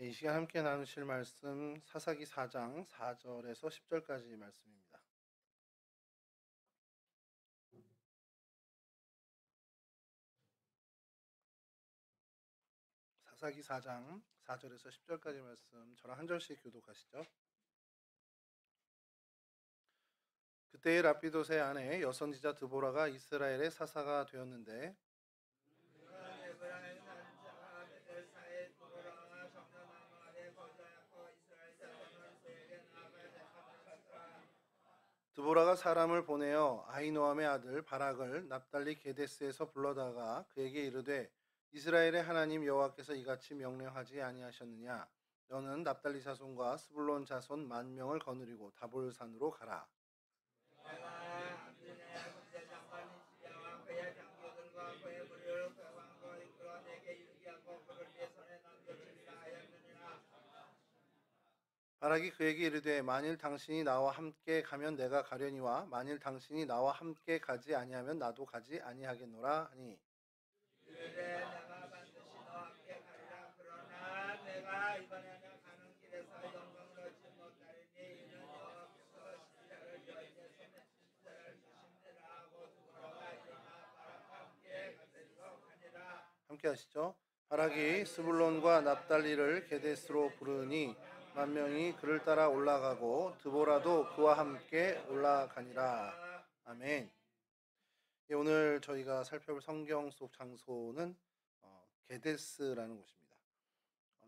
이 시간 함께 나누실 말씀 사사기 4장 4절에서 10절까지 말씀입니다. 사사기 4장 4절에서 10절까지 말씀 저랑 한 절씩 교독하시죠. 그때의 라피도스의 아내 여선지자 드보라가 이스라엘의 사사가 되었는데 드보라가 사람을 보내어 아히노암의 아들 바락을 납달리 게데스에서 불러다가 그에게 이르되 이스라엘의 하나님 여호와께서 이같이 명령하지 아니하셨느냐 너는 납달리 자손과 스불론 자손 10,000명을 거느리고 다볼산으로 가라. 바락이 그에게 이르되 만일 당신이 나와 함께 가면 내가 가려니와 만일 당신이 나와 함께 가지 아니하면 나도 가지 아니하겠노라 하니 함께 하시죠. 바락이 스불론과 납달리를 게데스로 부르니 10,000명이 그를 따라 올라가고 드보라도 그와 함께 올라가니라. 아멘. 예, 오늘 저희가 살펴볼 성경 속 장소는 게데스라는 곳입니다.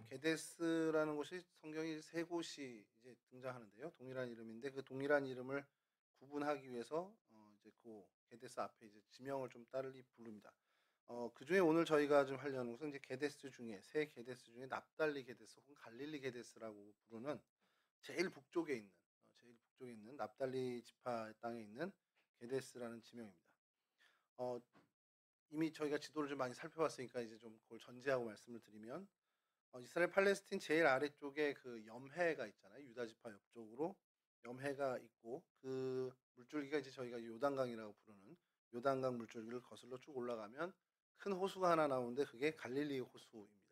게데스라는 곳이 성경이 세 곳이 이제 등장하는데요. 동일한 이름인데 그 동일한 이름을 구분하기 위해서 이제 그 게데스 앞에 이제 지명을 좀 따르리 부릅니다. 그 중에 오늘 저희가 좀 하려는 것은 이제 게데스 중에 세 게데스 중에 납달리 게데스 혹은 갈릴리 게데스라고 부르는 제일 북쪽에 있는 납달리 지파 땅에 있는 게데스라는 지명입니다. 이미 저희가 지도를 좀 많이 살펴봤으니까 이제 좀 그걸 전제하고 말씀을 드리면 이스라엘 팔레스틴 제일 아래쪽에 그 염해가 있잖아요. 유다 지파 옆쪽으로 염해가 있고 그 물줄기가 이제 저희가 요단강이라고 부르는 요단강 물줄기를 거슬러 쭉 올라가면 큰 호수가 하나 나오는데 그게 갈릴리 호수입니다.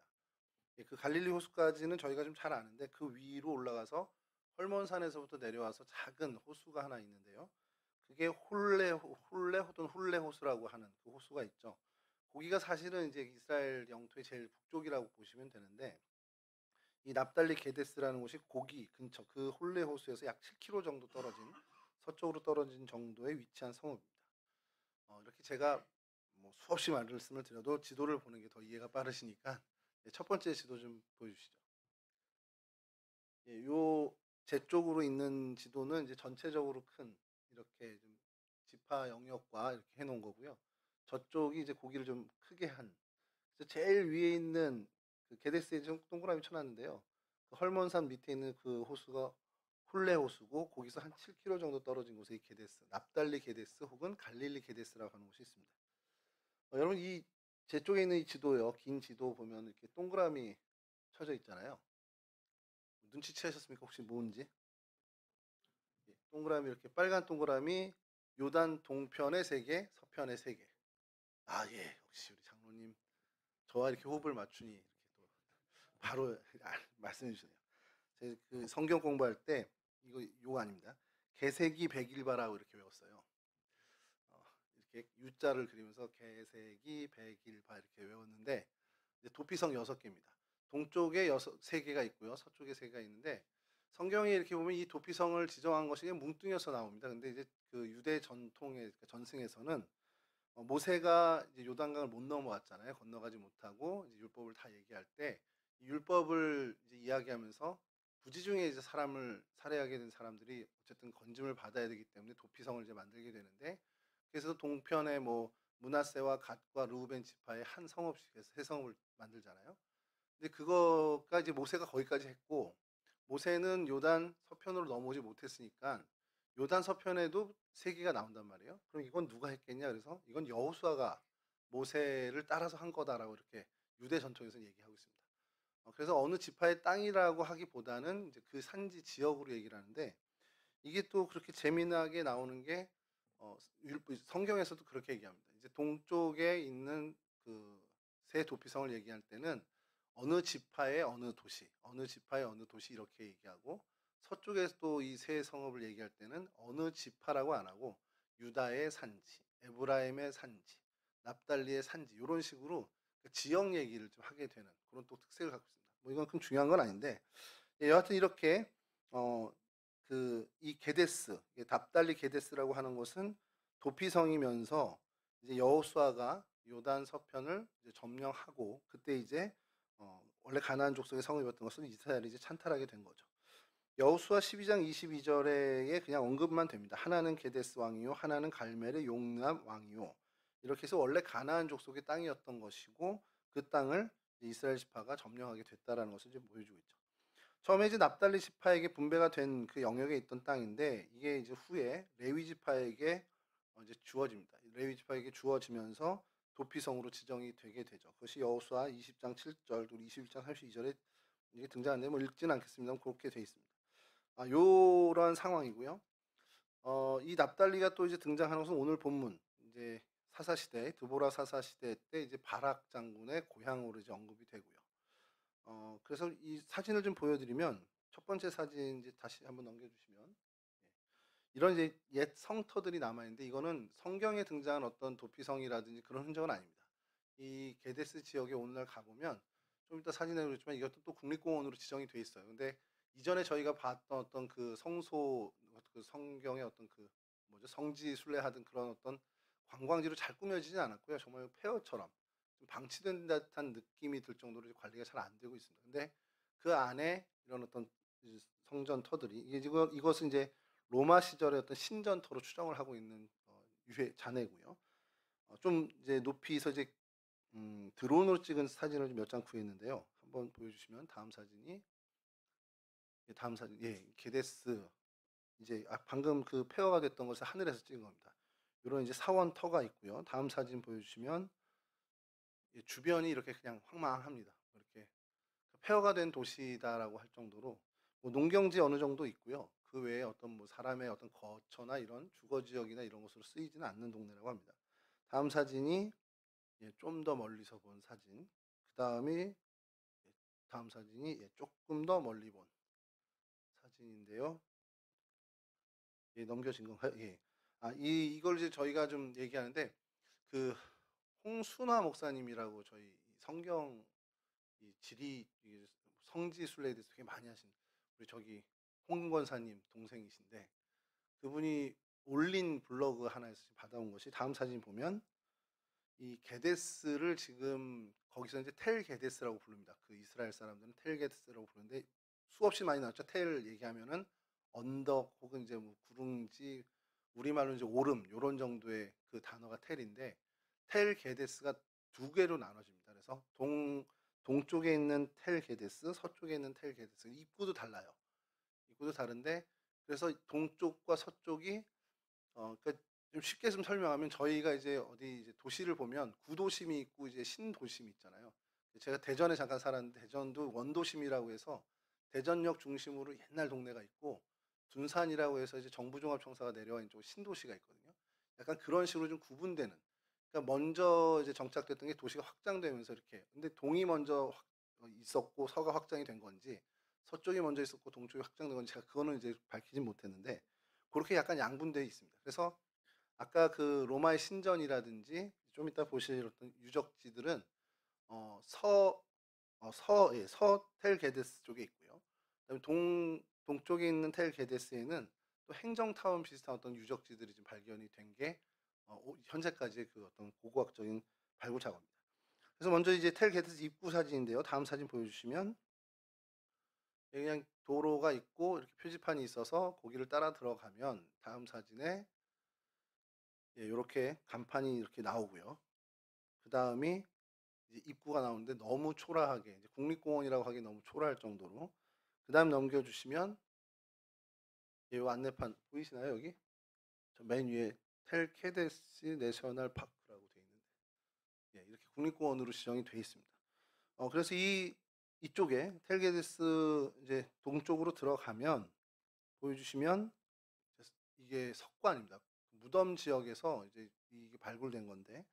예, 그 갈릴리 호수까지는 저희가 좀 잘 아는데 그 위로 올라가서 헐몬산에서부터 내려와서 작은 호수가 하나 있는데요. 그게 홀레 혹은 훌레 호수라고 하는 그 호수가 있죠. 거기가 사실은 이제 이스라엘 영토의 제일 북쪽이라고 보시면 되는데 이 납달리 게데스라는 곳이 고기 근처 그 홀레 호수에서 약 7km 정도 떨어진 서쪽으로 떨어진 정도에 위치한 성읍입니다. 이렇게 제가 뭐 수없이 말씀을 드려도 지도를 보는 게 더 이해가 빠르시니까 첫 번째 지도 좀 보여주시죠. 예, 요제 쪽으로 있는 지도는 이제 전체적으로 큰 이렇게 좀 지파 영역과 이렇게 해놓은 거고요. 저쪽이 이제 고기를 좀 크게 한. 그래서 제일 위에 있는 그 게데스에 좀 동그라미 쳐놨는데요. 그 헐몬산 밑에 있는 그 호수가 홀레 호수고 거기서 한 7km 정도 떨어진 곳에 이 게데스, 납달리 게데스 혹은 갈릴리 게데스라고 하는 곳이 있습니다. 여러분 이 제 쪽에 있는 이 지도요, 긴 지도 보면 이렇게 동그라미 쳐져 있잖아요. 눈치채셨습니까? 혹시 뭔지? 예, 동그라미 이렇게 빨간 동그라미 요단 동편의 3개, 서편의 3개. 아, 예. 역시 우리 장로님 저와 이렇게 호흡을 맞추니 이렇게 또 바로 말씀해 주시네요. 제가 그 성경 공부할 때 이거 요거 아닙니다. 개세기 백일바라고 이렇게 외웠어요. 이렇게 U자를 그리면서 개세기 백일바 이렇게 외웠는데 이제 도피성 6개입니다. 동쪽에 3개가 있고요. 서쪽에 3개가 있는데 성경에 이렇게 보면 이 도피성을 지정한 것이 뭉뚱이어서 나옵니다. 근데 이제 그 유대 전통의 그러니까 전승에서는 모세가 이제 요단강을 못 넘어갔잖아요. 건너가지 못하고 이제 율법을 다 얘기할 때 이 율법을 이제 이야기하면서 부지중에 이제 사람을 살해하게 된 사람들이 어쨌든 건짐을 받아야 되기 때문에 도피성을 이제 만들게 되는데 그래서 동편에 뭐 므낫세와 갓과 르우벤 지파의 한 성읍씩 해서 세 성읍을 만들잖아요. 근데 그거가 이제 모세가 거기까지 했고 모세는 요단 서편으로 넘어오지 못했으니까 요단 서편에도 3개가 나온단 말이에요. 그럼 이건 누가 했겠냐? 그래서 이건 여호수아가 모세를 따라서 한 거다라고 이렇게 유대 전통에서 얘기하고 있습니다. 그래서 어느 지파의 땅이라고 하기보다는 이제 그 산지 지역으로 얘기를 하는데 이게 또 그렇게 재미나게 나오는 게 성경에서도 그렇게 얘기합니다. 이제 동쪽에 있는 그 세 도피성을 얘기할 때는 어느 지파의 어느 도시, 어느 지파의 어느 도시 이렇게 얘기하고 서쪽에서 또 이 세 성읍을 얘기할 때는 어느 지파라고 안 하고 유다의 산지, 에브라임의 산지, 납달리의 산지 이런 식으로 그 지역 얘기를 좀 하게 되는 그런 또 특색을 갖고 있습니다. 뭐 이건 큰 중요한 건 아닌데 여하튼 이렇게 이 게데스, 납달리 게데스라고 하는 곳은 도피성이면서 이제 여호수아가 요단 서편을 이제 점령하고 그때 이제 원래 가나안 족속의 성읍이었던 것을 이스라엘이 이제 찬탈하게 된 거죠. 여호수아 12장 22절에 그냥 언급만 됩니다. 하나는 게데스 왕이요, 하나는 갈멜의 용납 왕이요. 이렇게 해서 원래 가나안 족속의 땅이었던 것이고 그 땅을 이스라엘 지파가 점령하게 됐다라는 것을 이제 보여주고 있죠. 처음에 이제 납달리 지파에게 분배가 된 그 영역에 있던 땅인데 이게 이제 후에 레위 지파에게 이제 주어집니다. 레위 지파에게 주어지면서 도피성으로 지정이 되게 되죠. 그것이 여호수아 20장 7절 그리고 21장 32절에 이게 등장하는데 뭐 읽지는 않겠습니다만 그렇게 돼 있습니다. 요런 상황이고요. 이 납달리가 또 이제 등장하는 것은 오늘 본문 이제 사사 시대 드보라 사사 시대 때 이제 바락 장군의 고향으로 이제 언급이 되고요. 그래서 이 사진을 좀 보여드리면 첫 번째 사진 이제 다시 한번 넘겨주시면 이런 이제 옛 성터들이 남아 있는데 이거는 성경에 등장한 어떤 도피성이라든지 그런 흔적은 아닙니다. 이 게데스 지역에 오늘날 가보면 좀 이따 사진에 그렇지만 이것도 또 국립공원으로 지정이 돼 있어요. 근데 이전에 저희가 봤던 어떤 그 성소 그 성경의 어떤 그 뭐죠 성지 순례하던 그런 어떤 관광지로 잘 꾸며지진 않았고요. 정말 폐허처럼 좀 방치된 듯한 느낌이 들 정도로 관리가 잘 안 되고 있습니다. 근데 그 안에 이런 어떤 성전터들이 이것은 이제 로마 시절의 어떤 신전터로 추정을 하고 있는 유해 잔해고요. 좀 이제 높이서 이제 드론으로 찍은 사진을 몇 장 구했는데요. 한번 보여주시면 다음 사진이 다음 사진 게데스 이제 방금 그 폐허가 됐던 것을 하늘에서 찍은 겁니다. 이런 이제 사원터가 있고요. 다음 사진 보여주시면 주변이 이렇게 그냥 황망합니다. 이렇게 폐허가 된 도시다라고 할 정도로 뭐 농경지 어느 정도 있고요. 그 외에 어떤 뭐 사람의 어떤 거처나 이런 주거 지역이나 이런 것으로 쓰이지는 않는 동네라고 합니다. 다음 사진이 좀 더 멀리서 본 사진. 다음 사진이 조금 더 멀리 본 사진인데요. 넘겨진 건가요? 예. 이걸 이제 저희가 좀 얘기하는데 그 홍순화 목사님이라고 저희 성경 지리 성지 순례에 대해서 되게 많이 하신 우리 저기 홍 권사님 동생이신데 그분이 올린 블로그 하나에서 받아온 것이 다음 사진 보면 이 게데스를 지금 거기서 이제 텔 게데스라고 부릅니다. 그 이스라엘 사람들은 텔 게데스라고 부르는데 수없이 많이 나왔죠. 텔 얘기하면은 언덕 혹은 이제 뭐 구릉지 우리말로 이제 오름 요런 정도의 그 단어가 텔인데 텔 게데스가 두 개로 나눠집니다. 그래서 동쪽에 있는 텔 게데스, 서쪽에 있는 텔 게데스 입구도 달라요. 입구도 다른데 그래서 동쪽과 서쪽이 그러니까 좀 쉽게 좀 설명하면 저희가 이제 어디 이제 도시를 보면 구도심이 있고 이제 신도심이 있잖아요. 제가 대전에 잠깐 살았는데 대전도 원도심이라고 해서 대전역 중심으로 옛날 동네가 있고 둔산이라고 해서 이제 정부종합청사가 내려와 있는 쪽 신도시가 있거든요. 약간 그런 식으로 좀 구분되는. 그러니까 먼저 이제 정착됐던 게 도시가 확장되면서 이렇게. 근데 동이 먼저 있었고 서가 확장이 된 건지 서쪽이 먼저 있었고 동쪽이 확장된 건지 제가 그거는 이제 밝히진 못했는데 그렇게 약간 양분되어 있습니다. 그래서 아까 그 로마의 신전이라든지 좀 이따 보실 어떤 유적지들은 서 텔 게데스 쪽에 있고요. 그다음에 동쪽에 있는 텔 게데스에는 또 행정타운 비슷한 어떤 유적지들이 좀 발견이 된 게 현재까지의 그 어떤 고고학적인 발굴 작업입니다. 그래서 먼저 이제 텔 게데스 입구 사진인데요. 다음 사진 보여주시면 그냥 도로가 있고 이렇게 표지판이 있어서 거기를 따라 들어가면 다음 사진에 이렇게 간판이 이렇게 나오고요. 그 다음이 이제 입구가 나오는데 너무 초라하게 이제 국립공원이라고 하기 너무 초라할 정도로 그 다음 넘겨주시면 이 안내판 보이시나요 여기? 저 맨 위에 텔케데스 내셔널 파크라고 되어 있는데 이렇게 국립공원으로 지정이 되어 있습니다. 그래서 이쪽에 텔게데스 이제 동쪽으로 들어가면 보여주시면 이게 석관입니다. 무덤 지역에서 이제 이게 발굴된 건데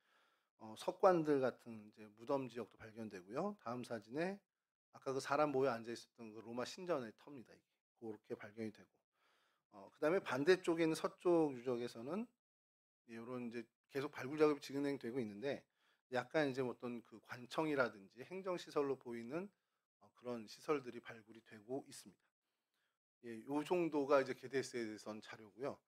석관들 같은 이제 무덤 지역도 발견되고요. 다음 사진에 아까 그 사람 모여 앉아 있었던 그 로마 신전의 터입니다 이게. 고렇게 발견이 되고. 그다음에 반대쪽에 있는 서쪽 유적에서는 요런 이제 계속 발굴 작업이 진행되고 있는데 약간 이제 어떤 그 관청이라든지 행정 시설로 보이는 그런 시설들이 발굴이 되고 있습니다. 예, 요 정도가 이제 게데스에 대해선 자료고요.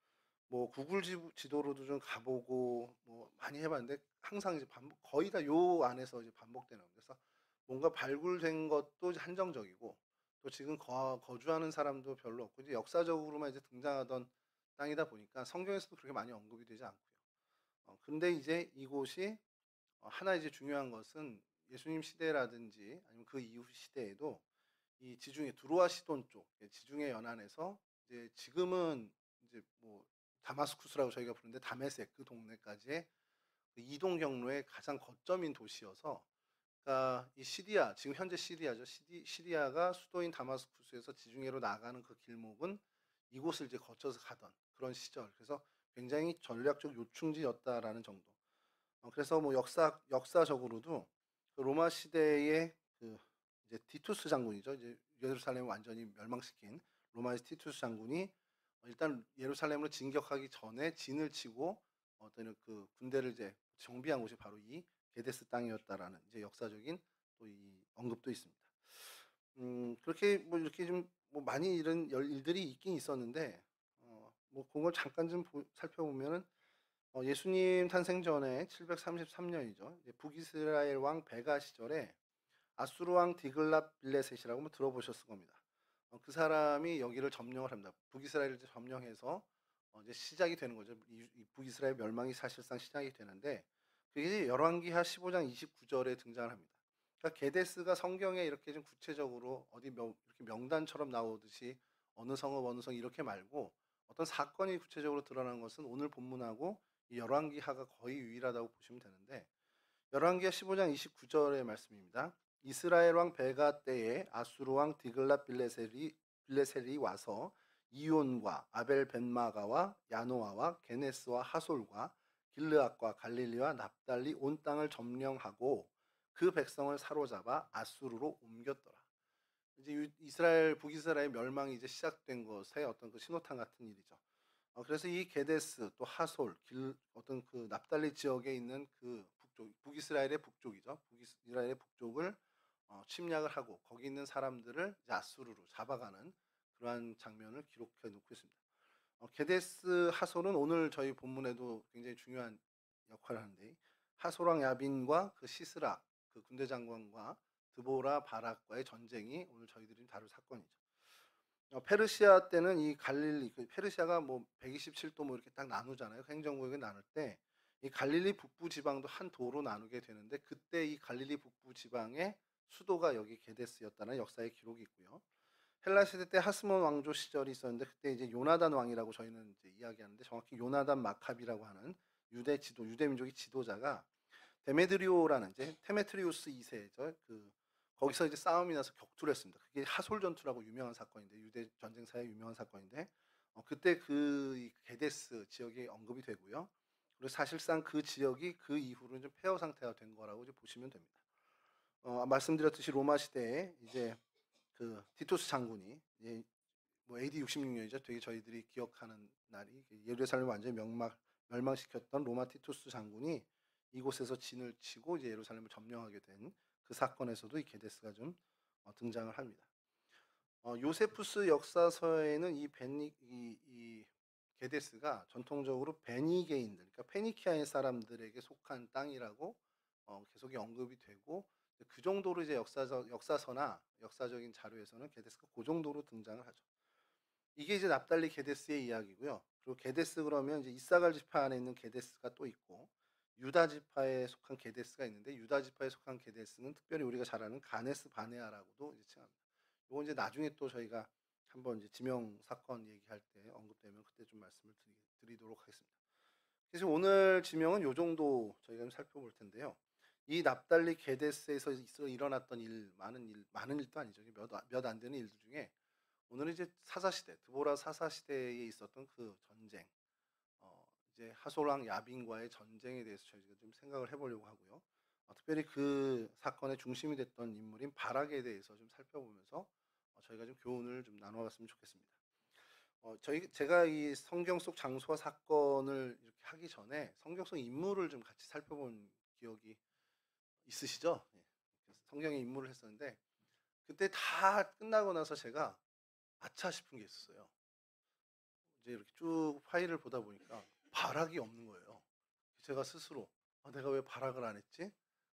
뭐 구글 지도로도 좀 가보고 뭐 많이 해봤는데 항상 이제 반복 거의 다 요 안에서 이제 반복되는 겁니다. 그래서 뭔가 발굴된 것도 이제 한정적이고 또 지금 거주하는 사람도 별로 없고 이제 역사적으로만 이제 등장하던 땅이다 보니까 성경에서도 그렇게 많이 언급이 되지 않고요. 근데 이제 이곳이 하나 이제 중요한 것은 예수님 시대라든지 아니면 그 이후 시대에도 이 지중해 두로아 시돈 쪽, 예, 지중해 연안에서 이제 지금은 이제 뭐 다마스쿠스라고 저희가 부르는데 다메섹 그 동네까지의 그 이동 경로의 가장 거점인 도시여서, 그러니까 이 시리아 지금 현재 시리아죠. 시리아가 수도인 다마스쿠스에서 지중해로 나가는 그 길목은 이곳을 이제 거쳐서 가던 그런 시절. 그래서 굉장히 전략적 요충지였다라는 정도. 그래서 뭐 역사적으로도 그 로마 시대의 그 이제 티투스 장군이죠. 이제 예루살렘을 완전히 멸망시킨 로마의 티투스 장군이 일단 예루살렘으로 진격하기 전에 진을 치고 어떤 그 군대를 이제 정비한 곳이 바로 이 게데스 땅이었다라는 이제 역사적인 또 이 언급도 있습니다. 그렇게 뭐 이렇게 좀 뭐 많이 이런 일들이 있긴 있었는데 뭐 그걸 잠깐 좀 살펴보면은 예수님 탄생 전에 733년이죠. 북이스라엘 왕 베가 시절에 아수르 왕 디글랏 빌레셋이라고 뭐 들어보셨을 겁니다. 그 사람이 여기를 점령을 합니다. 북이스라엘을 이제 점령해서 이제 시작이 되는 거죠. 이 북이스라엘 멸망이 사실상 시작이 되는데 그게 열왕기하 15장 29절에 등장을 합니다. 그러니까 게데스가 성경에 이렇게 좀 구체적으로 이렇게 명단처럼 나오듯이 어느 성읍 어느 성 이렇게 말고 어떤 사건이 구체적으로 드러난 것은 오늘 본문하고 이 열왕기하가 거의 유일하다고 보시면 되는데, 열왕기하 15장 29절의 말씀입니다. 이스라엘 왕 베가 때에 아수르 왕 디글랏 빌레셀이 와서 이온과 아벨 벤마가와 야노아와 게네스와 하솔과 길르앗과 갈릴리와 납달리 온 땅을 점령하고 그 백성을 사로잡아 아수르로 옮겼더라. 이제 이스라엘 북이스라엘 멸망이 이제 시작된 것의 어떤 그 신호탄 같은 일이죠. 그래서 이 게데스 또 하솔 어떤 그 납달리 지역에 있는 그 북이스라엘의 북쪽이죠. 북이스라엘의 북쪽을 침략을 하고 거기 있는 사람들을 이제 아수르로 잡아가는 그러한 장면을 기록해 놓고 있습니다. 게데스 하솔은 오늘 저희 본문에도 굉장히 중요한 역할을 하는데, 하솔왕 야빈과 그 시스라 그 군대 장관과 드보라 바락과의 전쟁이 오늘 저희들이 다룰 사건이죠. 페르시아 때는 이 갈릴리, 페르시아가 뭐 127도 뭐 이렇게 딱 나누잖아요. 행정구역을 나눌 때 이 갈릴리 북부 지방도 한 도로 나누게 되는데 그때 이 갈릴리 북부 지방의 수도가 여기 게데스였다는 역사의 기록이 있고요. 헬라 시대 때 하스몬 왕조 시절이 있었는데 그때 이제 요나단 왕이라고 저희는 이제 이야기하는데 정확히 요나단 마카비라고 하는 유대 민족의 지도자가 데메드리오라는 이제 테메트리우스 2세죠. 그 거기서 이제 싸움이 나서 격투를 했습니다. 그게 하솔 전투라고 유명한 사건인데 유대 전쟁사의 유명한 사건인데 그때 그 게데스 지역이 언급이 되고요. 그리고 사실상 그 지역이 그 이후로는 좀 폐허 상태가 된 거라고 이제 보시면 됩니다. 말씀드렸듯이 로마 시대에 이제 그 티투스 장군이 이제 뭐 AD 66년이죠. 되게 저희들이 기억하는 날이 예루살렘을 완전히 멸망시켰던 로마 티투스 장군이 이곳에서 진을 치고 이제 예루살렘을 점령하게 된 그 사건에서도 이 게데스가 좀 등장을 합니다. 요세푸스 역사서에는 이 게데스가 전통적으로 베니게인들, 그러니까 페니키아의 사람들에게 속한 땅이라고 계속 언급이 되고, 그 정도로 이제 역사서나 역사적인 자료에서는 게데스가 그 정도로 등장을 하죠. 이게 이제 납달리 게데스의 이야기고요. 그리고 게데스 그러면 이제 이사갈 지파 안에 있는 게데스가 또 있고 유다 지파에 속한 게데스가 있는데, 유다 지파에 속한 게데스는 특별히 우리가 잘 아는 가네스 바네아라고도 이제 칭합니다. 이거 이제 나중에 또 저희가 한번 이제 지명 사건 얘기할 때 언급되면 그때 좀 말씀을 드리도록 하겠습니다. 그래서 오늘 지명은 요 정도 저희가 좀 살펴볼 텐데요. 이 납달리 게데스에서 일어났던 많은 일도 아니죠. 몇 안 되는 일들 중에 오늘은 이제 사사시대, 드보라 사사시대에 있었던 그 전쟁, 이제 하솔왕 야빈과의 전쟁에 대해서 저희가 좀 생각을 해보려고 하고요. 특별히 그 사건의 중심이 됐던 인물인 바락에 대해서 좀 살펴보면서 저희가 좀 교훈을 좀 나눠 봤으면 좋겠습니다. 제가 이 성경 속 장소와 사건을 이렇게 하기 전에 성경 속 인물을 좀 같이 살펴본 기억이 있으시죠? 예. 그래서 성경의 인물을 했었는데 그때 다 끝나고 나서 제가 '아차.' 싶은 게 있었어요. 이제 이렇게 쭉 파일을 보다 보니까 발악이 없는 거예요. 제가 스스로 '아 내가 왜 발악을 안 했지?'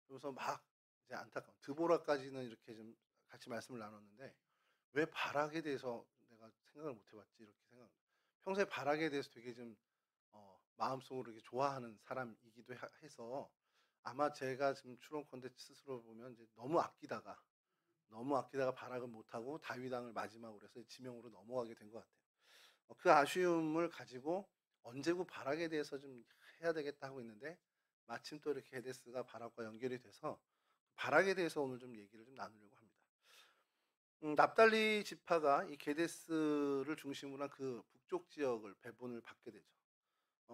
그러면서 막 이제 안타까운 드보라까지는 이렇게 좀 같이 말씀을 나눴는데 '왜 발악에 대해서 내가 생각을 못 해 봤지?' 이렇게 평소에 발악에 대해서 되게 좀 마음속으로 이렇게 좋아하는 사람이기도 해서 아마 제가 지금 추론컨대 스스로 보면 이제 너무 아끼다가 발악을 못 하고 다윗 왕을 마지막으로 해서 지명으로 넘어가게 된 것 같아요. 그 아쉬움을 가지고 '언제고 발악에 대해서 좀 해야 되겠다.' 하고 있는데 마침 또 이렇게 게데스가 발악과 연결이 돼서 발악에 대해서 오늘 좀 얘기를 좀 나누려고 합니다. 납달리 지파가 이 게데스를 중심으로 한 그 북쪽 지역을 배분을 받게 되죠.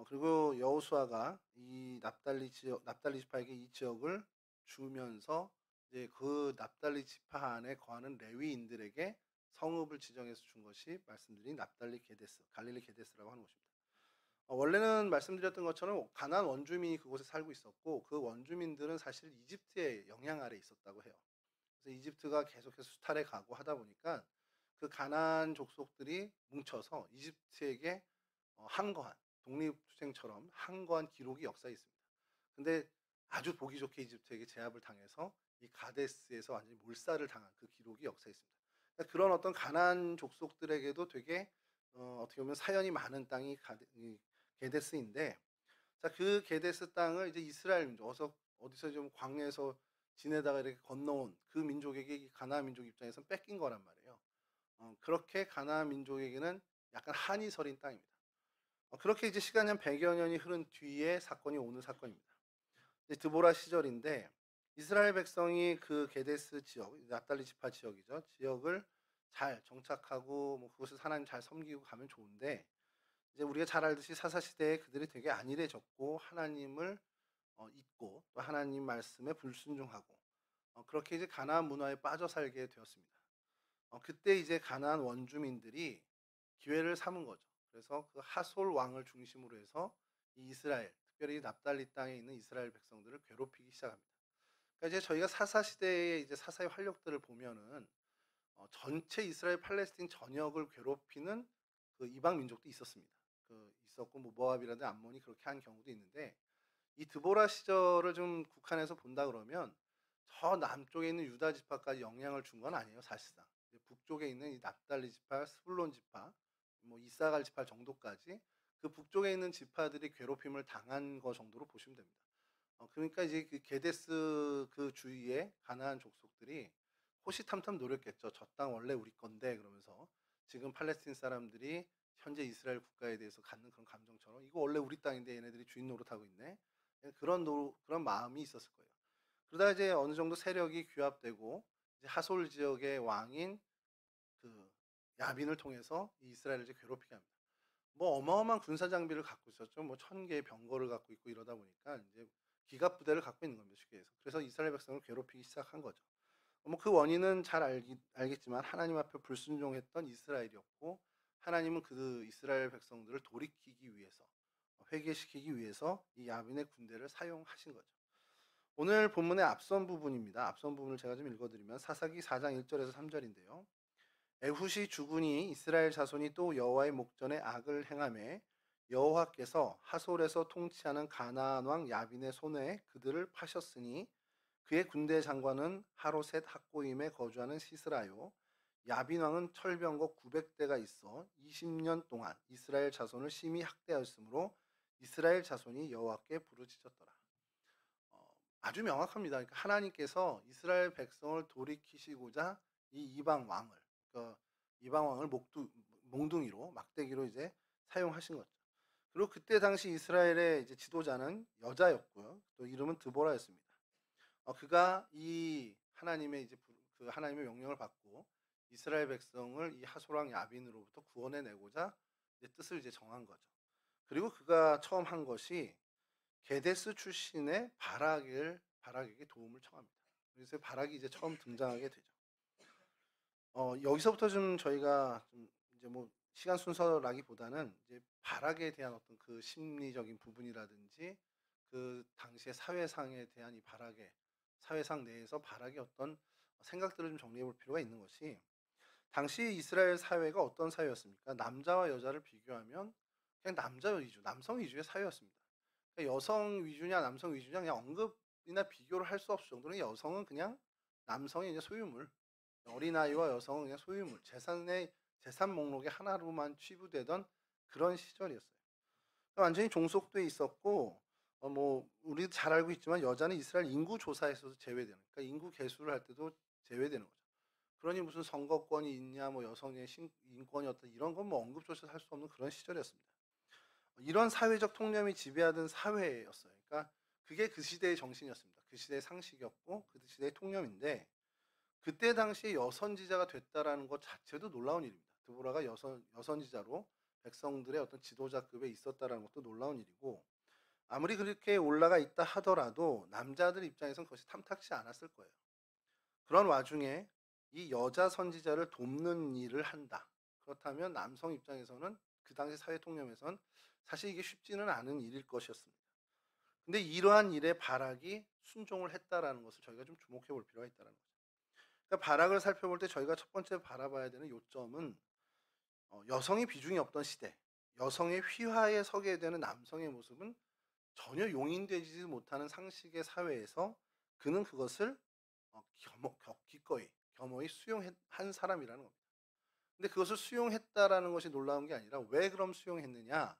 그리고 여호수아가 이 납달리 지파에게 이 지역을 주면서 이제 그 납달리 지파 안에 거하는 레위인들에게 성읍을 지정해서 준 것이 말씀드린 납달리 게데스, 갈릴리 게데스라고 하는 곳입니다. 원래는 말씀드렸던 것처럼 가나안 원주민이 그곳에 살고 있었고 그 원주민들은 사실 이집트의 영향 아래 있었다고 해요. 그래서 이집트가 계속해서 수탈해 가고 하다 보니까 그 가나안 족속들이 뭉쳐서 이집트에게 항거한 독립투쟁처럼 항거한 기록이 역사에 있습니다. 근데 아주 보기 좋게 이집트에게 제압을 당해서 이 가데스에서 완전히 몰살을 당한 그 기록이 역사에 있습니다. 그러니까 그런 어떤 가나안 족속들에게도 되게 어떻게 보면 사연이 많은 땅이 이 게데스인데 자 그 게데스 땅을 이제 이스라엘 민족 어디서 좀 광야에서 지내다가 이렇게 건너온 그 민족에게 이 가나안 민족 입장에서는 뺏긴 거란 말이에요. 그렇게 가나안 민족에게는 약간 한이 서린 땅입니다. 그렇게 이제 시간이 한 100여 년이 흐른 뒤에 사건이 오는 사건입니다. 이제 드보라 시절인데 이스라엘 백성이 그 게데스 지역, 납달리 지파 지역이죠. 지역을 잘 정착하고 뭐 그곳에서 하나님 잘 섬기고 가면 좋은데 이제 우리가 잘 알듯이 사사 시대에 그들이 되게 안일해졌고 하나님을 잊고 또 하나님 말씀에 불순종하고 그렇게 이제 가나안 문화에 빠져 살게 되었습니다. 그때 이제 가나안 원주민들이 기회를 삼은 거죠. 그래서 그 하솔 왕을 중심으로 해서 이 이스라엘, 특별히 납달리 땅에 있는 이스라엘 백성들을 괴롭히기 시작합니다. 그러니까 이제 저희가 사사 시대의 이제 사사의 활력들을 보면은 전체 이스라엘 팔레스틴 전역을 괴롭히는 그 이방 민족도 있었습니다. 있었고 뭐 모압이라든 암몬이 그렇게 한 경우도 있는데 이 드보라 시절을 좀 국한해서 본다 그러면 저 남쪽에 있는 유다 지파까지 영향을 준 건 아니에요, 사실상. 이제 북쪽에 있는 이 납달리 지파, 스불론 지파, 뭐 이사갈 지파 정도까지 그 북쪽에 있는 지파들이 괴롭힘을 당한 거 정도로 보시면 됩니다. 그러니까 이제 그 게데스 그 주위에 가나안 족속들이 호시탐탐 노렸겠죠. "저 땅 원래 우리 건데." 그러면서 지금 팔레스틴 사람들이 현재 이스라엘 국가에 대해서 갖는 그런 감정처럼 '이거 원래 우리 땅인데 얘네들이 주인 노릇하고 있네.' 예 그런 마음이 있었을 거예요. 그러다가 이제 어느 정도 세력이 규합되고 이제 하솔 지역의 왕인 그 야빈을 통해서 이 이스라엘을 이제 괴롭히게 합니다. 뭐 어마어마한 군사 장비를 갖고 있었죠. 뭐 1,000개의 병거를 갖고 있고 이러다 보니까 이제 기갑 부대를 갖고 있는 겁니다, 쉽게 해서. 그래서 이스라엘 백성을 괴롭히기 시작한 거죠. 뭐 그 원인은 잘 알겠지만 하나님 앞에 불순종했던 이스라엘이었고 하나님은 그 이스라엘 백성들을 돌이키기 위해서 회개시키기 위해서 이 야빈의 군대를 사용하신 거죠. 오늘 본문의 앞선 부분입니다. 앞선 부분을 제가 좀 읽어드리면 사사기 4장 1절에서 3절인데요. 에훗이 죽으니 이스라엘 자손이 또 여호와의 목전에 악을 행하매 여호와께서 하솔에서 통치하는 가나안 왕 야빈의 손에 그들을 파셨으니 그의 군대 장관은 하로셋 학고임에 거주하는 시스라요 야빈 왕은 철병거 900대가 있어 20년 동안 이스라엘 자손을 심히 학대하였으므로 이스라엘 자손이 여호와께 부르짖었더라. 아주 명확합니다. 그러니까 하나님께서 이스라엘 백성을 돌이키시고자 이 이방 왕을 그러니까 이방 왕을 몽둥이로 막대기로 이제 사용하신 거죠. 그리고 그때 당시 이스라엘의 이제 지도자는 여자였고요. 또 이름은 드보라였습니다. 그가 이 하나님의 그 하나님의 명령을 받고 이스라엘 백성을 이 하솔왕 야빈으로부터 구원해 내고자 이제 뜻을 이제 정한 거죠. 그리고 그가 처음 한 것이 게데스 출신의 바락을 바락에게 도움을 청합니다. 그래서 바락이 이제 처음 등장하게 되죠. 여기서부터 좀 저희가 좀 이제 뭐 시간 순서라기보다는 이제 바락에 대한 어떤 그 심리적인 부분이라든지 그 당시의 사회상에 대한 이 바락의 사회상 내에서 바락의 어떤 생각들을 좀 정리해 볼 필요가 있는 것이, 당시 이스라엘 사회가 어떤 사회였습니까? 남자와 여자를 비교하면 그냥 남자 위주, 남성 위주의 사회였습니다. 그러니까 여성 위주냐 남성 위주냐 그냥 언급이나 비교를 할 수 없을 정도로 여성은 그냥 남성의 이제 소유물, 어린아이와 여성은 그냥 소유물, 재산 목록의 하나로만 취부되던 그런 시절이었어요. 그러니까 완전히 종속돼 있었고, 뭐 우리도 잘 알고 있지만 여자는 이스라엘 인구 조사에서도 제외되는, 그러니까 인구 계수를 할 때도 제외되는 거죠. 그러니 무슨 선거권이 있냐, 뭐 여성의 인권이 어떤 이런 건 뭐 언급조차 할 수 없는 그런 시절이었습니다. 이런 사회적 통념이 지배하던 사회였어요. 그러니까 그게 그 시대의 정신이었습니다. 그 시대의 상식이었고 그 시대의 통념인데, 그때 당시에 여선지자가 됐다라는 것 자체도 놀라운 일입니다. 드보라가 여선지자로 백성들의 어떤 지도자급에 있었다라는 것도 놀라운 일이고, 아무리 그렇게 올라가 있다 하더라도 남자들 입장에선 그것이 탐탁치 않았을 거예요. 그런 와중에 이 여자 선지자를 돕는 일을 한다. 그렇다면 남성 입장에서는 그 당시 사회 통념에선 사실 이게 쉽지는 않은 일일 것이었습니다. 근데 이러한 일에 바락이 순종을 했다라는 것을 저희가 좀 주목해 볼 필요가 있다는 거죠. 그러니까 바락을 살펴볼 때 저희가 첫 번째 바라봐야 되는 요점은, 여성의 비중이 없던 시대, 여성의 휘하에 서게 되는 남성의 모습은 전혀 용인되지 못하는 상식의 사회에서 그는 그것을 기꺼이 겸허히 수용한 사람이라는 겁니다. 근데 그것을 수용했다라는 것이 놀라운 게 아니라 왜 그럼 수용했느냐?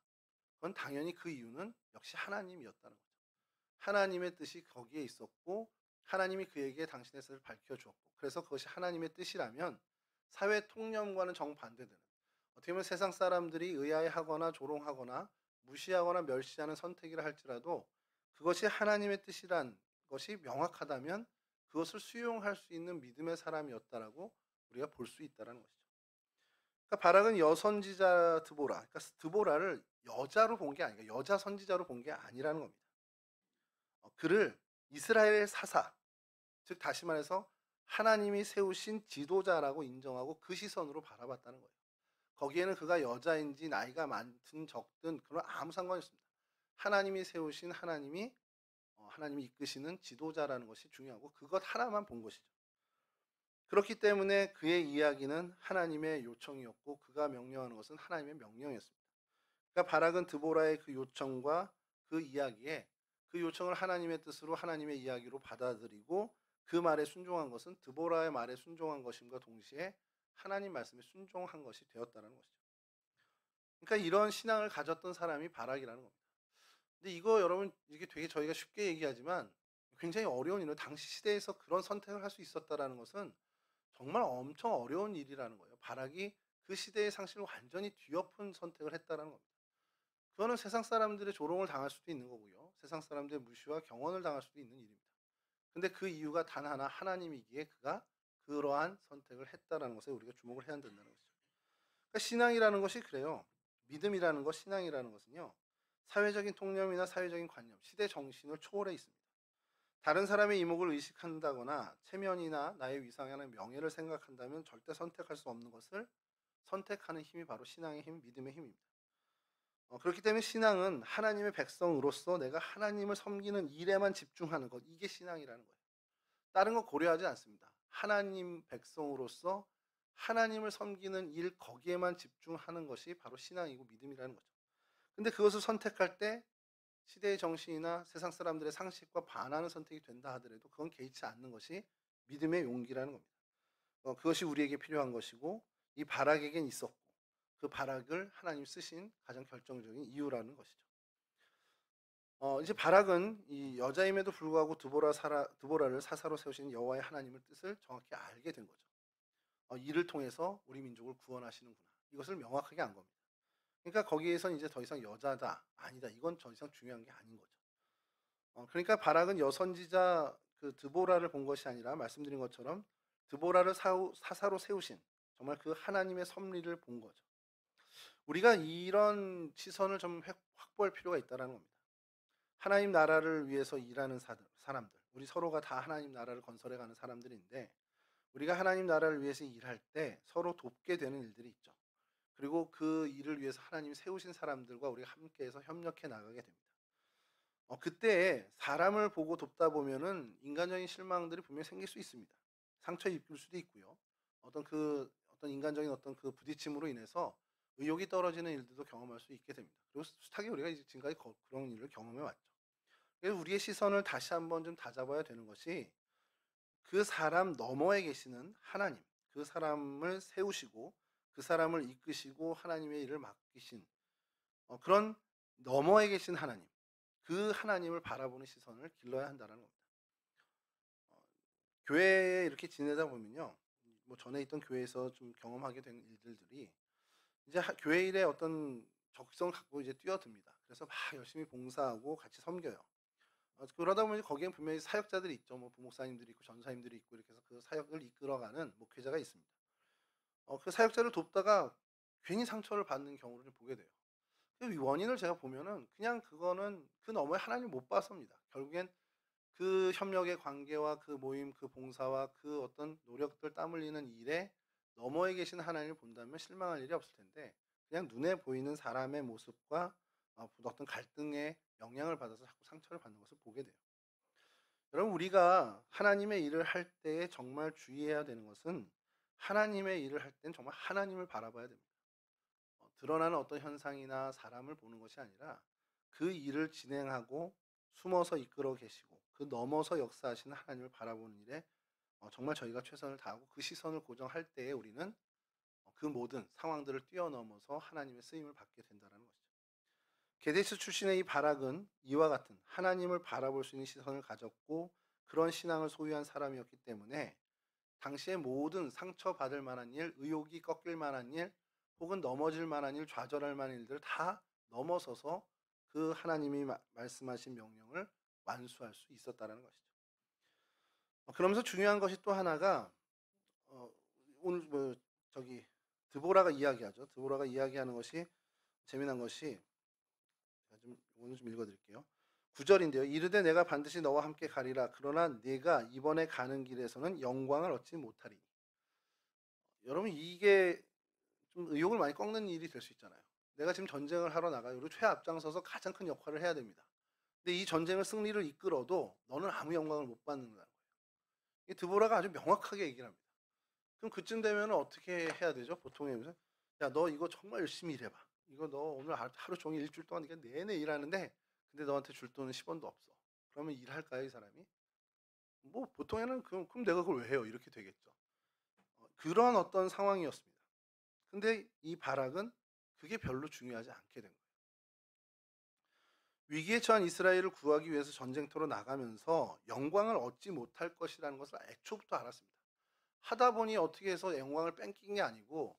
그건 당연히 그 이유는 역시 하나님이었다는 거죠. 하나님의 뜻이 거기에 있었고 하나님이 그에게 당신의 뜻을 밝혀주었고, 그래서 그것이 하나님의 뜻이라면 사회 통념과는 정반대되는, 어떻게 보면 세상 사람들이 의아해하거나 조롱하거나 무시하거나 멸시하는 선택이라 할지라도 그것이 하나님의 뜻이란 것이 명확하다면 그것을 수용할 수 있는 믿음의 사람이었다라고 우리가 볼 수 있다는 것이죠. 그러니까 바락은 여선지자 드보라, 그러니까 드보라를 여자로 본 게 아니라 여자 선지자로 본 게 아니라는 겁니다. 그를 이스라엘의 사사, 즉 다시 말해서 하나님이 세우신 지도자라고 인정하고 그 시선으로 바라봤다는 거예요. 거기에는 그가 여자인지 나이가 많든 적든 그런 아무 상관이 없습니다. 하나님이 세우신 하나님이 이끄시는 지도자라는 것이 중요하고 그것 하나만 본 것이죠. 그렇기 때문에 그의 이야기는 하나님의 요청이었고 그가 명령하는 것은 하나님의 명령이었습니다. 그러니까 바락은 드보라의 그 요청과 그 이야기에, 그 요청을 하나님의 뜻으로 하나님의 이야기로 받아들이고 그 말에 순종한 것은 드보라의 말에 순종한 것임과 동시에 하나님 말씀에 순종한 것이 되었다는 것이죠. 그러니까 이런 신앙을 가졌던 사람이 바락이라는 겁니다. 근데 이거 여러분, 이게 되게 저희가 쉽게 얘기하지만 굉장히 어려운 일은, 당시 시대에서 그런 선택을 할 수 있었다라는 것은 정말 엄청 어려운 일이라는 거예요. 바락이 그 시대의 상식을 완전히 뒤엎은 선택을 했다는 겁니다. 그거는 세상 사람들의 조롱을 당할 수도 있는 거고요. 세상 사람들의 무시와 경원을 당할 수도 있는 일입니다. 근데 그 이유가 단 하나, 하나님이기에 그가 그러한 선택을 했다라는 것에 우리가 주목을 해야 된다는 것이죠. 그러니까 신앙이라는 것이 그래요. 믿음이라는 것, 신앙이라는 것은요, 사회적인 통념이나 사회적인 관념, 시대 정신을 초월해 있습니다. 다른 사람의 이목을 의식한다거나 체면이나 나의 위상이나 명예를 생각한다면 절대 선택할 수 없는 것을 선택하는 힘이 바로 신앙의 힘, 믿음의 힘입니다. 그렇기 때문에 신앙은 하나님의 백성으로서 내가 하나님을 섬기는 일에만 집중하는 것, 이게 신앙이라는 거예요. 다른 거 고려하지 않습니다. 하나님 백성으로서 하나님을 섬기는 일, 거기에만 집중하는 것이 바로 신앙이고 믿음이라는 거죠. 근데 그것을 선택할 때 시대의 정신이나 세상 사람들의 상식과 반하는 선택이 된다 하더라도 그건 개의치 않는 것이 믿음의 용기라는 겁니다. 그것이 우리에게 필요한 것이고 이 바락에겐 있었고 그 바락을 하나님 쓰신 가장 결정적인 이유라는 것이죠. 이제 바락은 이 여자임에도 불구하고 드보라를 사사로 세우신 여호와의 하나님의 뜻을 정확히 알게 된 거죠. 이를 통해서 우리 민족을 구원하시는구나, 이것을 명확하게 안 겁니다. 그러니까 거기에선 이제 더 이상 여자다, 아니다, 이건 더 이상 중요한 게 아닌 거죠. 그러니까 바락은 여선지자 그 드보라를 본 것이 아니라 말씀드린 것처럼 드보라를 사사로 세우신 정말 그 하나님의 섭리를 본 거죠. 우리가 이런 시선을 좀 확보할 필요가 있다는 겁니다. 하나님 나라를 위해서 일하는 사람들, 우리 서로가 다 하나님 나라를 건설해 가는 사람들인데 우리가 하나님 나라를 위해서 일할 때 서로 돕게 되는 일들이 있죠. 그리고 그 일을 위해서 하나님이 세우신 사람들과 우리가 함께해서 협력해 나가게 됩니다. 그때 사람을 보고 돕다 보면은 인간적인 실망들이 분명히 생길 수 있습니다. 상처 입을 수도 있고요. 어떤 인간적인 어떤 그 부딪힘으로 인해서 의욕이 떨어지는 일들도 경험할 수 있게 됩니다. 그리고 숱하게 우리가 이제 지금까지 그런 일을 경험해 왔죠. 그래서 우리의 시선을 다시 한번 좀 다잡아야 되는 것이 그 사람 너머에 계시는 하나님, 그 사람을 세우시고 그 사람을 이끄시고 하나님의 일을 맡기신 그런 너머에 계신 하나님, 그 하나님을 바라보는 시선을 길러야 한다는 겁니다. 어, 교회에 이렇게 지내다 보면요, 뭐 전에 있던 교회에서 좀 경험하게 된 일들이 이제 교회 일에 어떤 적성을 갖고 이제 뛰어듭니다. 그래서 막 열심히 봉사하고 같이 섬겨요. 그러다 보니 거기엔 분명히 사역자들이 있죠. 뭐 부목사님들이 있고 전사님들이 있고 이렇게 해서 그 사역을 이끌어가는 목회자가 있습니다. 그 사역자를 돕다가 괜히 상처를 받는 경우를 보게 돼요. 그 원인을 제가 보면은 그냥 그거는 그 너머에 하나님을 못 봐서입니다. 결국엔 그 협력의 관계와 그 모임, 그 봉사와 그 어떤 노력들 땀 흘리는 일에 너머에 계신 하나님을 본다면 실망할 일이 없을 텐데 그냥 눈에 보이는 사람의 모습과 어떤 갈등의 영향을 받아서 자꾸 상처를 받는 것을 보게 돼요. 여러분 우리가 하나님의 일을 할 때에 정말 주의해야 되는 것은 하나님의 일을 할 때는 정말 하나님을 바라봐야 됩니다. 드러나는 어떤 현상이나 사람을 보는 것이 아니라 그 일을 진행하고 숨어서 이끌어 계시고 그 넘어서 역사하시는 하나님을 바라보는 일에 정말 저희가 최선을 다하고 그 시선을 고정할 때에 우리는 그 모든 상황들을 뛰어넘어서 하나님의 쓰임을 받게 된다는 것이죠. 게데스 출신의 이 바락은 이와 같은 하나님을 바라볼 수 있는 시선을 가졌고 그런 신앙을 소유한 사람이었기 때문에 당시의 모든 상처받을 만한 일, 의욕이 꺾일 만한 일, 혹은 넘어질 만한 일, 좌절할 만한 일들을 다 넘어서서 그 하나님이 말씀하신 명령을 완수할 수 있었다는 것이죠. 그러면서 중요한 것이 또 하나가 어, 오늘 뭐 저기 드보라가 이야기하죠. 드보라가 이야기하는 것이 재미난 것이 제가 좀 오늘 좀 읽어드릴게요. 9절인데요. 이르되 내가 반드시 너와 함께 가리라. 그러나 네가 이번에 가는 길에서는 영광을 얻지 못하리니. 여러분 이게 좀 의욕을 많이 꺾는 일이 될 수 있잖아요. 내가 지금 전쟁을 하러 나가요. 그리고 최앞장서서 가장 큰 역할을 해야 됩니다. 근데 이 전쟁을 승리를 이끌어도 너는 아무 영광을 못 받는다는 거예요. 이 드보라가 아주 명확하게 얘기를 합니다. 그럼 그쯤 되면 어떻게 해야 되죠? 보통에 야, 너 이거 정말 열심히 일해봐. 이거 너 오늘 하루 종일 일주일 동안 네가 내내 일하는데 근데 너한테 줄 돈은 10원도 없어. 그러면 일할까요, 이 사람이? 뭐 보통에는 그럼 내가 그걸 왜 해요? 이렇게 되겠죠. 그런 어떤 상황이었습니다. 근데 이 바락은 그게 별로 중요하지 않게 된 거예요. 위기에 처한 이스라엘을 구하기 위해서 전쟁터로 나가면서 영광을 얻지 못할 것이라는 것을 애초부터 알았습니다. 하다 보니 어떻게 해서 영광을 뺏긴 게 아니고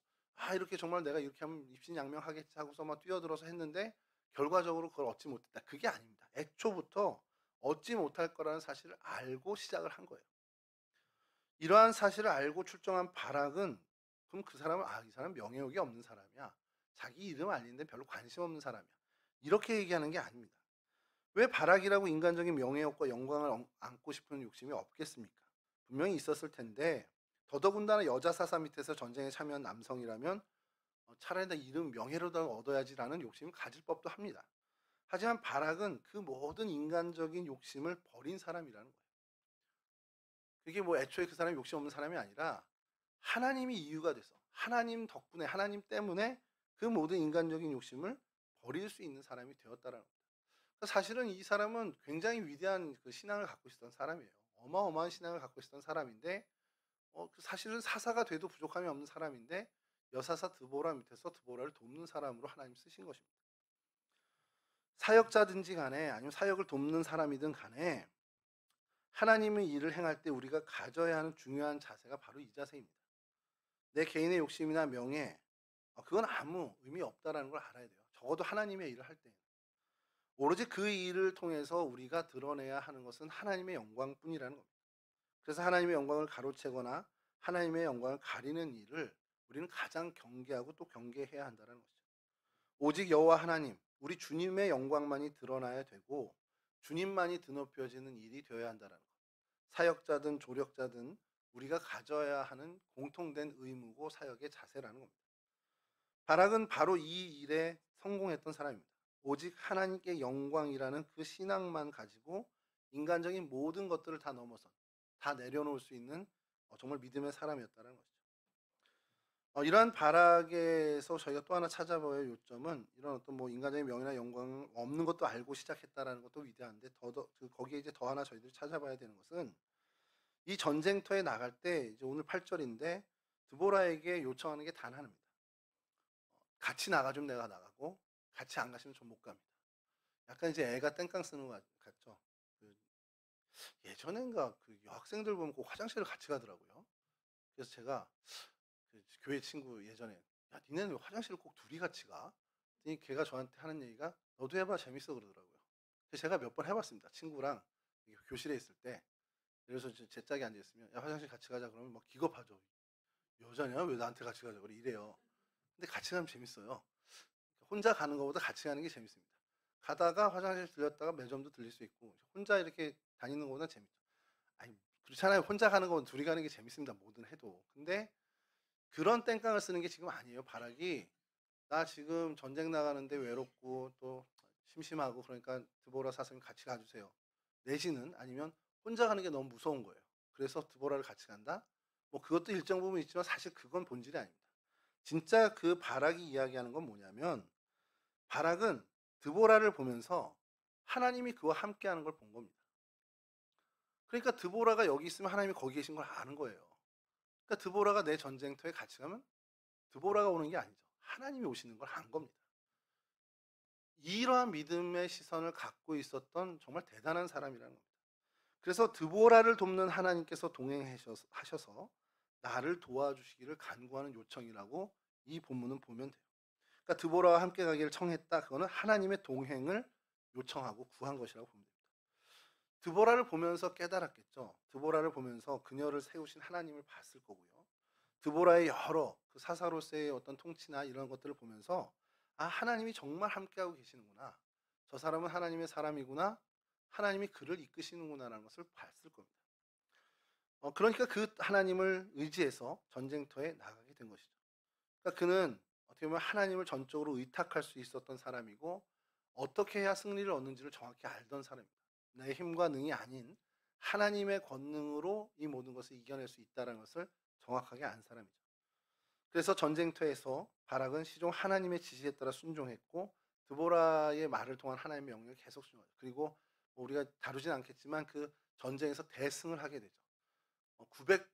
이렇게 정말 내가 이렇게 하면 입신양명하겠지 하고서 막 뛰어들어서 했는데 결과적으로 그걸 얻지 못했다. 그게 아닙니다. 애초부터 얻지 못할 거라는 사실을 알고 시작을 한 거예요. 이러한 사실을 알고 출정한 바락은 그럼 그 사람은 이 사람 명예욕이 없는 사람이야. 자기 이름 알리는데 별로 관심 없는 사람이야. 이렇게 얘기하는 게 아닙니다. 왜 바락이라고 인간적인 명예욕과 영광을 안고 싶은 욕심이 없겠습니까? 분명히 있었을 텐데 더더군다나 여자 사사 밑에서 전쟁에 참여한 남성이라면 차라리 내 이름 명예로라도 얻어야지라는 욕심을 가질 법도 합니다. 하지만 바락은 그 모든 인간적인 욕심을 버린 사람이라는 거예요. 그게 뭐 애초에 그 사람이 욕심 없는 사람이 아니라 하나님이 이유가 돼서 하나님 덕분에 하나님 때문에 그 모든 인간적인 욕심을 버릴 수 있는 사람이 되었다라는 겁니다. 사실은 이 사람은 굉장히 위대한 그 신앙을 갖고 있었던 사람이에요. 어마어마한 신앙을 갖고 있었던 사람인데 사실은 사사가 돼도 부족함이 없는 사람인데 여사사 드보라 밑에서 드보라를 돕는 사람으로 하나님 쓰신 것입니다. 사역자든지 간에 아니면 사역을 돕는 사람이든 간에 하나님의 일을 행할 때 우리가 가져야 하는 중요한 자세가 바로 이 자세입니다. 내 개인의 욕심이나 명예 그건 아무 의미 없다라는 걸 알아야 돼요. 적어도 하나님의 일을 할 때. 오로지 그 일을 통해서 우리가 드러내야 하는 것은 하나님의 영광뿐이라는 겁니다. 그래서 하나님의 영광을 가로채거나 하나님의 영광을 가리는 일을 우리는 가장 경계하고 또 경계해야 한다는 것이죠. 오직 여호와 하나님, 우리 주님의 영광만이 드러나야 되고 주님만이 드높여지는 일이 되어야 한다는 것. 사역자든 조력자든 우리가 가져야 하는 공통된 의무고 사역의 자세라는 겁니다. 바락은 바로 이 일에 성공했던 사람입니다. 오직 하나님께 영광이라는 그 신앙만 가지고 인간적인 모든 것들을 다 넘어선, 다 내려놓을 수 있는 정말 믿음의 사람이었다는 것이죠. 이러한 바락에서 저희가 또 하나 찾아봐야 할 요점은 이런 어떤 뭐 인간적인 명예나 영광 없는 것도 알고 시작했다라는 것도 위대한데 거기에 이제 더 하나 저희들이 찾아봐야 되는 것은 이 전쟁터에 나갈 때 이제 오늘 8절인데 드보라에게 요청하는 게 단 하나입니다. 같이 나가주면 내가 나가고 같이 안 가시면 전 못 갑니다. 약간 이제 애가 땡깡 쓰는 것 같죠. 그 예전엔가 그 여학생들 보면 꼭 화장실을 같이 가더라고요. 그래서 제가 그 교회 친구 예전에 야 니네는 왜 화장실을 꼭 둘이 같이 가? 그랬더니 걔가 저한테 하는 얘기가 너도 해봐 재밌어 그러더라고요. 그래서 제가 몇 번 해봤습니다. 친구랑 이게 교실에 있을 때 그래서 제 짝이 앉아 있으면 야 화장실 같이 가자 그러면 막 기겁하죠. 여자냐 왜 나한테 같이 가자 그래 이래요. 근데 같이 가면 재밌어요. 혼자 가는 것보다 같이 가는 게 재밌습니다. 가다가 화장실 들렸다가 매점도 들릴 수 있고 혼자 이렇게 다니는 것보다 재밌죠. 아니 그렇잖아요. 혼자 가는 건 둘이 가는 게 재밌습니다. 뭐든 해도. 근데 그런 땡깡을 쓰는 게 지금 아니에요. 바락이 나 지금 전쟁 나가는데 외롭고 또 심심하고 그러니까 드보라 사슴이 같이 가주세요. 내지는 아니면 혼자 가는 게 너무 무서운 거예요. 그래서 드보라를 같이 간다? 뭐 그것도 일정 부분 있지만 사실 그건 본질이 아닙니다. 진짜 그 바락이 이야기하는 건 뭐냐면 바락은 드보라를 보면서 하나님이 그와 함께하는 걸 본 겁니다. 그러니까 드보라가 여기 있으면 하나님이 거기 계신 걸 아는 거예요. 그러니까 드보라가 내 전쟁터에 같이 가면 드보라가 오는 게 아니죠. 하나님이 오시는 걸 안 겁니다. 이러한 믿음의 시선을 갖고 있었던 정말 대단한 사람이라는 겁니다. 그래서 드보라를 돕는 하나님께서 동행하셔서 나를 도와주시기를 간구하는 요청이라고 이 본문은 보면 돼요. 그러니까 드보라와 함께 가기를 청했다. 그거는 하나님의 동행을 요청하고 구한 것이라고 봅니다. 드보라를 보면서 깨달았겠죠. 드보라를 보면서 그녀를 세우신 하나님을 봤을 거고요. 드보라의 여러 그 사사로스의 어떤 통치나 이런 것들을 보면서 아 하나님이 정말 함께하고 계시는구나. 저 사람은 하나님의 사람이구나. 하나님이 그를 이끄시는구나라는 것을 봤을 겁니다. 그러니까 그 하나님을 의지해서 전쟁터에 나가게 된 것이죠. 그러니까 그는 어떻게 보면 하나님을 전적으로 의탁할 수 있었던 사람이고 어떻게 해야 승리를 얻는지를 정확히 알던 사람입니다. 내 힘과 능이 아닌 하나님의 권능으로 이 모든 것을 이겨낼 수 있다는 것을 정확하게 안 사람이죠. 그래서 전쟁터에서 바락은 시종 하나님의 지시에 따라 순종했고 드보라의 말을 통한 하나님의 명령을 계속 순종하죠. 그리고 뭐 우리가 다루진 않겠지만 그 전쟁에서 대승을 하게 되죠. 900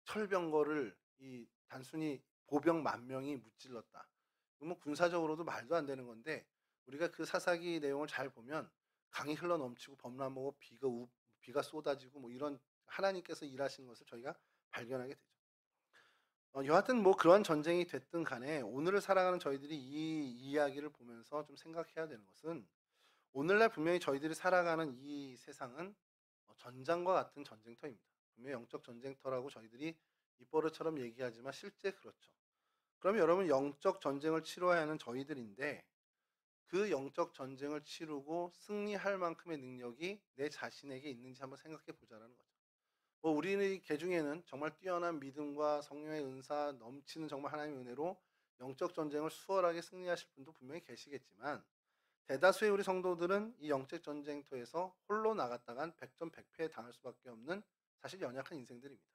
철병거를 이 단순히 보병 10,000명이 무찔렀다. 뭐 군사적으로도 말도 안 되는 건데 우리가 그 사사기 내용을 잘 보면 강이 흘러 넘치고 범람하고 비가 쏟아지고 뭐 이런 하나님께서 일하시는 것을 저희가 발견하게 되죠. 여하튼 뭐 그런 전쟁이 됐든 간에 오늘을 살아가는 저희들이 이 이야기를 보면서 좀 생각해야 되는 것은 오늘날 분명히 저희들이 살아가는 이 세상은 전장과 같은 전쟁터입니다. 분명히 영적 전쟁터라고 저희들이 입버릇처럼 얘기하지만 실제 그렇죠. 그러면 여러분 영적 전쟁을 치러야 하는 저희들인데 그 영적 전쟁을 치르고 승리할 만큼의 능력이 내 자신에게 있는지 한번 생각해 보자라는 거죠. 뭐 우리의 개중에는 정말 뛰어난 믿음과 성령의 은사 넘치는 정말 하나님의 은혜로 영적 전쟁을 수월하게 승리하실 분도 분명히 계시겠지만 대다수의 우리 성도들은 이 영적 전쟁터에서 홀로 나갔다간 백전백패 당할 수밖에 없는 사실 연약한 인생들입니다.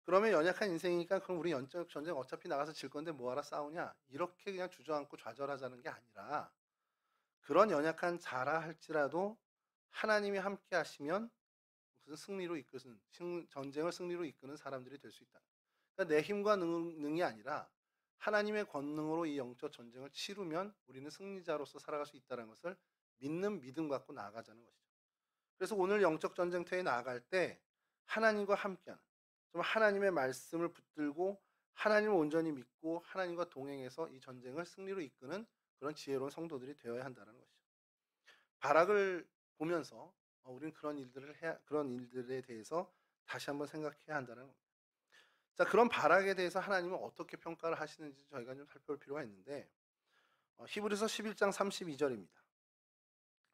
그러면 연약한 인생이니까 그럼 우리 영적 전쟁 어차피 나가서 질 건데 뭐하러 싸우냐 이렇게 그냥 주저앉고 좌절하자는 게 아니라 그런 연약한 자라 할지라도 하나님이 함께 하시면 무슨 승리로 이끄는 전쟁을 승리로 이끄는 사람들이 될 수 있다. 그러니까 내 힘과 능이 아니라 하나님의 권능으로 이 영적 전쟁을 치르면 우리는 승리자로서 살아갈 수 있다는 것을 믿는 믿음 갖고 나아가자는 것이죠. 그래서 오늘 영적 전쟁터에 나아갈 때 하나님과 함께하는 좀 하나님의 말씀을 붙들고 하나님을 온전히 믿고 하나님과 동행해서 이 전쟁을 승리로 이끄는 그런 지혜로운 성도들이 되어야 한다는 것이죠. 바락을 보면서 우리는 그런 일들에 대해서 다시 한번 생각해야 한다는 겁니다. 자, 그런 바락에 대해서 하나님은 어떻게 평가를 하시는지 저희가 좀 살펴볼 필요가 있는데 히브리서 11장 32절입니다.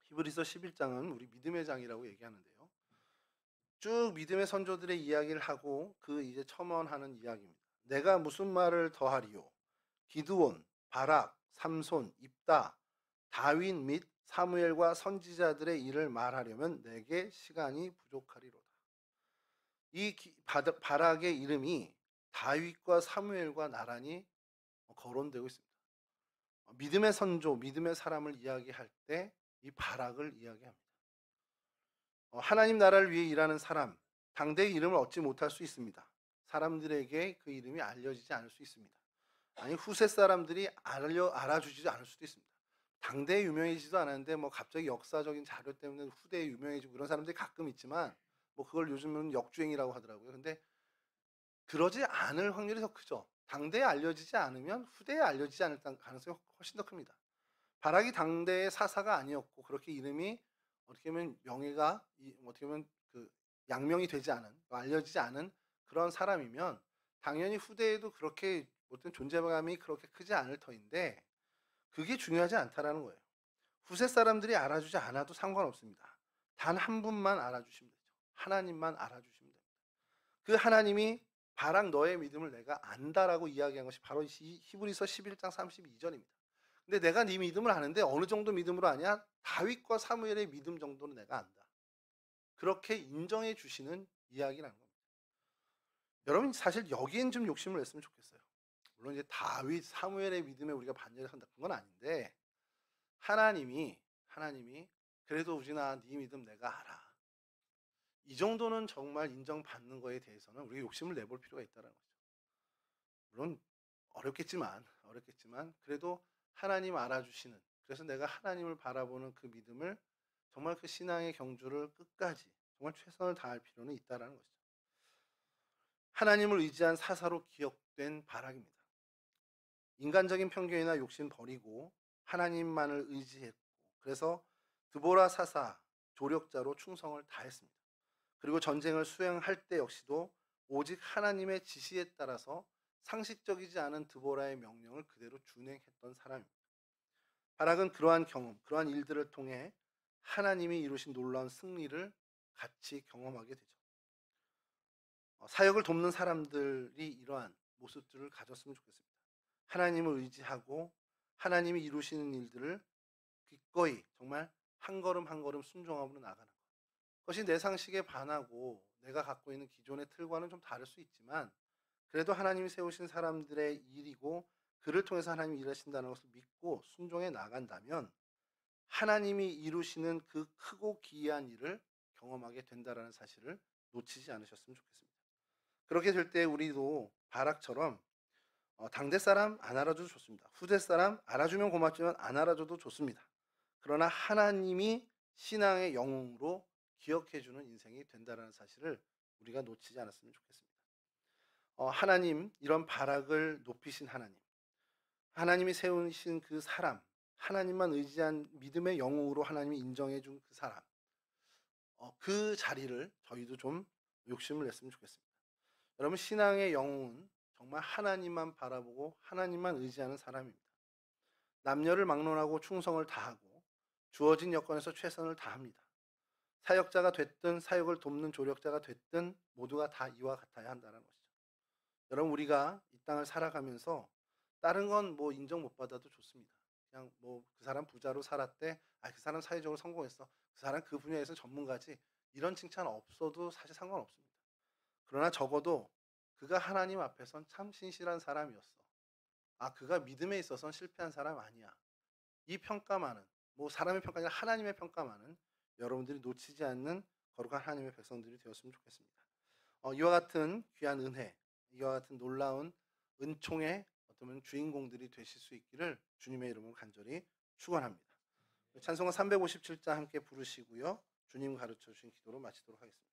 히브리서 11장은 우리 믿음의 장이라고 얘기하는데요. 쭉 믿음의 선조들의 이야기를 하고 그 이제 첨언하는 이야기입니다. 내가 무슨 말을 더하리요? 기드온, 바락, 삼손, 입다, 다윗 및 사무엘과 선지자들의 일을 말하려면 내게 시간이 부족하리로다. 바락의 이름이 다윗과 사무엘과 나란히 거론되고 있습니다. 믿음의 선조, 믿음의 사람을 이야기할 때 이 바락을 이야기합니다. 하나님 나라를 위해 일하는 사람, 당대의 이름을 얻지 못할 수 있습니다. 사람들에게 그 이름이 알려지지 않을 수 있습니다. 아니 후세 사람들이 알아주지 않을 수도 있습니다. 당대에 유명해지지도 않았는데 뭐 갑자기 역사적인 자료 때문에 후대에 유명해지고 그런 사람들이 가끔 있지만 뭐 그걸 요즘은 역주행이라고 하더라고요. 근데 그러지 않을 확률이 더 크죠. 당대에 알려지지 않으면 후대에 알려지지 않을 가능성이 훨씬 더 큽니다. 바락이 당대의 사사가 아니었고 그렇게 이름이 어떻게 보면 명예가 어떻게 보면 그 양명이 되지 않은 알려지지 않은 그런 사람이면 당연히 후대에도 그렇게 어떤 존재감이 그렇게 크지 않을 터인데 그게 중요하지 않다라는 거예요. 후세 사람들이 알아주지 않아도 상관없습니다. 단 한 분만 알아주시면 되죠. 하나님만 알아주시면 됩니다. 그 하나님이 바락 너의 믿음을 내가 안다라고 이야기한 것이 바로 히브리서 11장 32절입니다. 근데 내가 네 믿음을 아는데 어느 정도 믿음으로 아냐? 다윗과 사무엘의 믿음 정도는 내가 안다. 그렇게 인정해 주시는 이야기라는 겁니다. 여러분 사실 여기엔 좀 욕심을 냈으면 좋겠어요. 물론 이제 다윗, 사무엘의 믿음에 우리가 반대를 한다 그건 아닌데 하나님이 그래도 우진아 네 믿음 내가 알아. 이 정도는 정말 인정받는 거에 대해서는 우리가 욕심을 내볼 필요가 있다는 거죠. 물론 어렵겠지만 그래도 하나님 알아주시는 그래서 내가 하나님을 바라보는 그 믿음을 정말 그 신앙의 경주를 끝까지 정말 최선을 다할 필요는 있다는 것이죠. 하나님을 의지한 사사로 기억된 바락입니다. 인간적인 편견이나 욕심 버리고 하나님만을 의지했고 그래서 드보라 사사 조력자로 충성을 다했습니다. 그리고 전쟁을 수행할 때 역시도 오직 하나님의 지시에 따라서 상식적이지 않은 드보라의 명령을 그대로 준행했던 사람입니다. 바락은 그러한 경험, 그러한 일들을 통해 하나님이 이루신 놀라운 승리를 같이 경험하게 되죠. 사역을 돕는 사람들이 이러한 모습들을 가졌으면 좋겠습니다. 하나님을 의지하고 하나님이 이루시는 일들을 기꺼이 정말 한 걸음 한 걸음 순종함으로 나가는 것. 그것이 내 상식에 반하고 내가 갖고 있는 기존의 틀과는 좀 다를 수 있지만 그래도 하나님이 세우신 사람들의 일이고 그를 통해서 하나님이 일하신다는 것을 믿고 순종해 나간다면 하나님이 이루시는 그 크고 기이한 일을 경험하게 된다는 사실을 놓치지 않으셨으면 좋겠습니다. 그렇게 될 때 우리도 바락처럼 당대 사람 안 알아줘도 좋습니다. 후대 사람 알아주면 고맙지만 안 알아줘도 좋습니다. 그러나 하나님이 신앙의 영웅으로 기억해주는 인생이 된다는 사실을 우리가 놓치지 않았으면 좋겠습니다. 하나님 이런 바락을 높이신 하나님이 세우신 그 사람, 하나님만 의지한 믿음의 영웅으로 하나님이 인정해준 그 사람, 그 자리를 저희도 좀 욕심을 냈으면 좋겠습니다. 여러분 신앙의 영웅은 정말 하나님만 바라보고 하나님만 의지하는 사람입니다. 남녀를 막론하고 충성을 다하고 주어진 여건에서 최선을 다합니다. 사역자가 됐든 사역을 돕는 조력자가 됐든 모두가 다 이와 같아야 한다는 것이죠. 여러분 우리가 이 땅을 살아가면서 다른 건 뭐 인정 못 받아도 좋습니다. 그냥 뭐 그 사람 부자로 살았대, 그 사람 사회적으로 성공했어, 그 사람 그 분야에서 전문가지 이런 칭찬 없어도 사실 상관없습니다. 그러나 적어도 그가 하나님 앞에선 참 신실한 사람이었어. 그가 믿음에 있어서는 실패한 사람 아니야. 이 평가만은 뭐 사람의 평가 아니라 하나님의 평가만은 여러분들이 놓치지 않는 거룩한 하나님의 백성들이 되었으면 좋겠습니다. 이와 같은 귀한 은혜, 이와 같은 놀라운 은총의 어떤 주인공들이 되실 수 있기를 주님의 이름으로 간절히 축원합니다. 찬송가 357장 함께 부르시고요. 주님 가르쳐 주신 기도로 마치도록 하겠습니다.